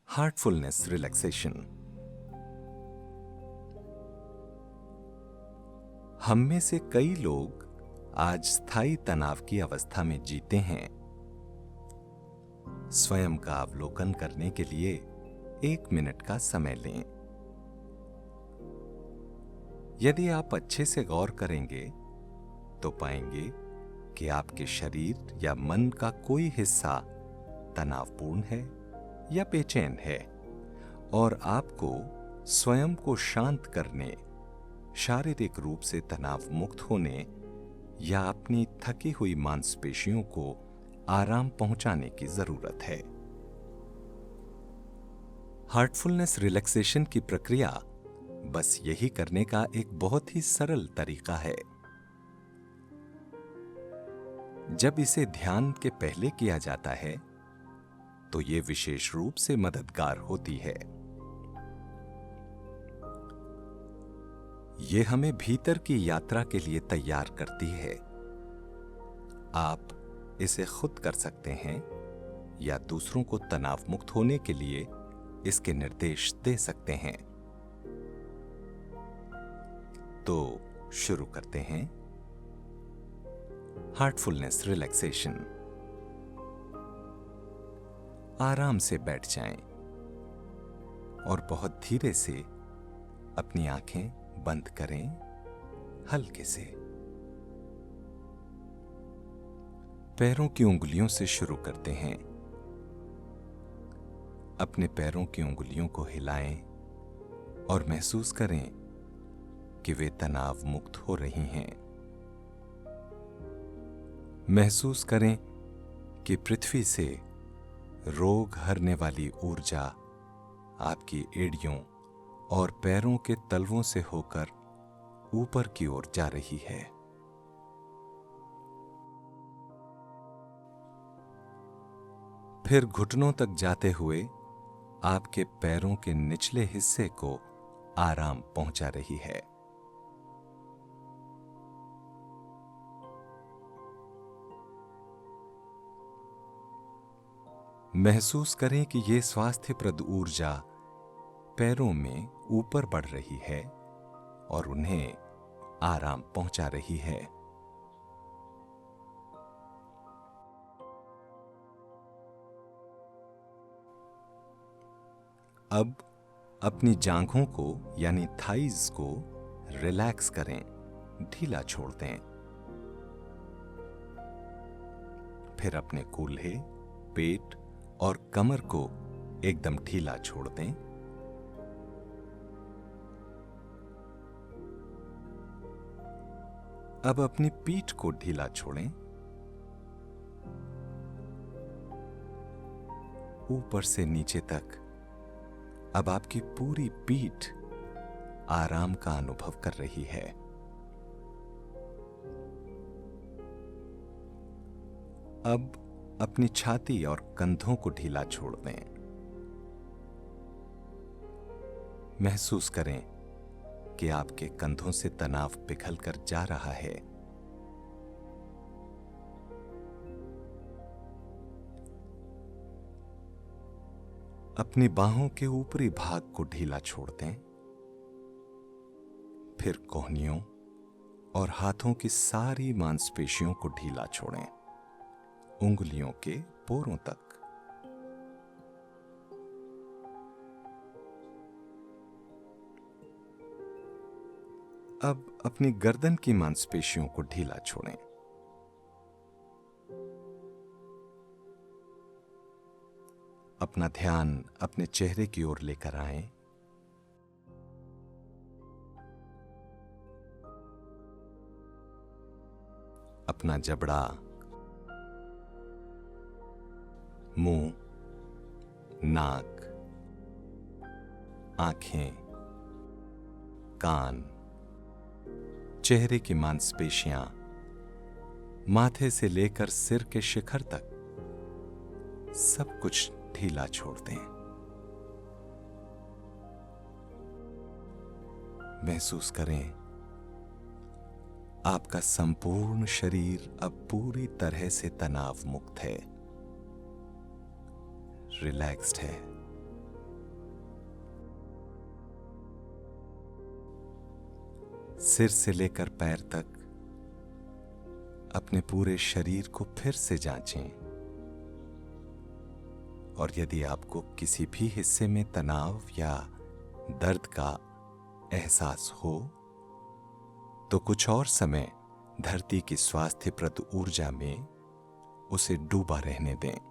Heartfulness relaxation. हम में से कई लोग आज स्थायी तनाव की अवस्था में जीते हैं। स्वयं का अवलोकन करने के लिए 1 मिनट का समय लें। यदि आप अच्छे से गौर करेंगे तो पाएंगे कि आपके शरीर या मन का कोई हिस्सा तनावपूर्ण है या बेचैन है, और आपको स्वयं को शांत करने, शारीरिक रूप से तनाव मुक्त होने या अपनी थकी हुई मांसपेशियों को आराम पहुंचाने की जरूरत है। हार्टफुलनेस रिलैक्सेशन की प्रक्रिया बस यही करने का एक बहुत ही सरल तरीका है। जब इसे ध्यान के पहले किया जाता है तो यह विशेष रूप से मददगार होती है। यह हमें भीतर की यात्रा के लिए तैयार करती है। आप इसे खुद कर सकते हैं या दूसरों को तनाव मुक्त होने के लिए इसके निर्देश दे सकते हैं। तो शुरू करते हैं हार्टफुलनेस रिलैक्सेशन। आराम से बैठ जाएं और बहुत धीरे से अपनी आंखें बंद करें, हल्के से। पैरों की उंगलियों से शुरू करते हैं। अपने पैरों की उंगलियों को हिलाएं और महसूस करें कि वे तनाव मुक्त हो रही हैं। महसूस करें कि पृथ्वी से रोग हरने वाली ऊर्जा आपकी एड़ियों और पैरों के तलवों से होकर ऊपर की ओर जा रही है। फिर घुटनों तक जाते हुए आपके पैरों के निचले हिस्से को आराम पहुंचा रही है। महसूस करें कि यह स्वास्थ्यप्रद ऊर्जा पैरों में ऊपर बढ़ रही है और उन्हें आराम पहुंचा रही है। अब अपनी जांघों को यानी थाइज को रिलैक्स करें, ढीला छोड़ दें। फिर अपने कूल्हे, पेट और कमर को एकदम ढीला छोड़ दें। अब अपनी पीठ को ढीला छोड़ें। ऊपर से नीचे तक अब आपकी पूरी पीठ आराम का अनुभव कर रही है। अब अपनी छाती और कंधों को ढीला छोड़ दें। महसूस करें कि आपके कंधों से तनाव पिघल कर जा रहा है। अपनी बाहों के ऊपरी भाग को ढीला छोड़ दें। फिर कोहनियों और हाथों की सारी मांसपेशियों को ढीला छोड़ें, उंगलियों के पोरों तक। अब अपनी गर्दन की मांसपेशियों को ढीला छोड़ें। अपना ध्यान अपने चेहरे की ओर लेकर आएं। अपना जबड़ा, मुंह, नाक, आंखें, कान, चेहरे की मांसपेशियां, माथे से लेकर सिर के शिखर तक सब कुछ ढीला छोड़ दें। महसूस करें आपका संपूर्ण शरीर अब पूरी तरह से तनाव मुक्त है, रिलैक्स्ड है। सिर से लेकर पैर तक अपने पूरे शरीर को फिर से जांचें। और यदि आपको किसी भी हिस्से में तनाव या दर्द का एहसास हो तो कुछ और समय धरती की स्वास्थ्यप्रद ऊर्जा में उसे डूबा रहने दें।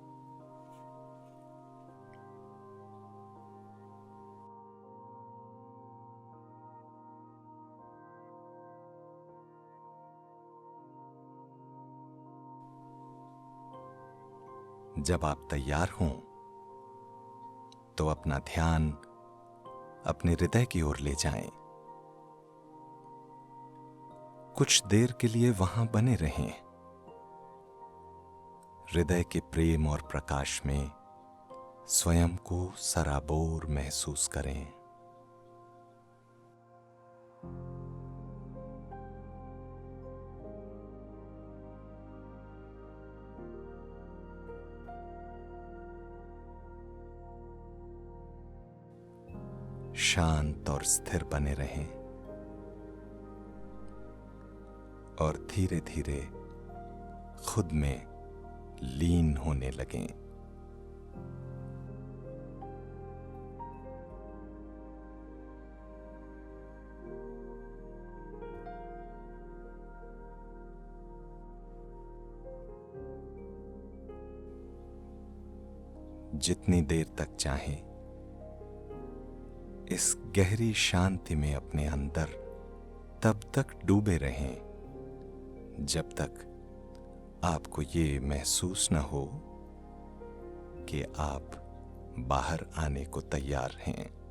जब आप तैयार हों तो अपना ध्यान अपने हृदय की ओर ले जाएं। कुछ देर के लिए वहां बने रहें। हृदय के प्रेम और प्रकाश में स्वयं को सराबोर महसूस करें। शांत और स्थिर बने रहें और धीरे धीरे खुद में लीन होने लगें। जितनी देर तक चाहें इस गहरी शांति में अपने अंदर तब तक डूबे रहें जब तक आपको ये महसूस न हो कि आप बाहर आने को तैयार हैं।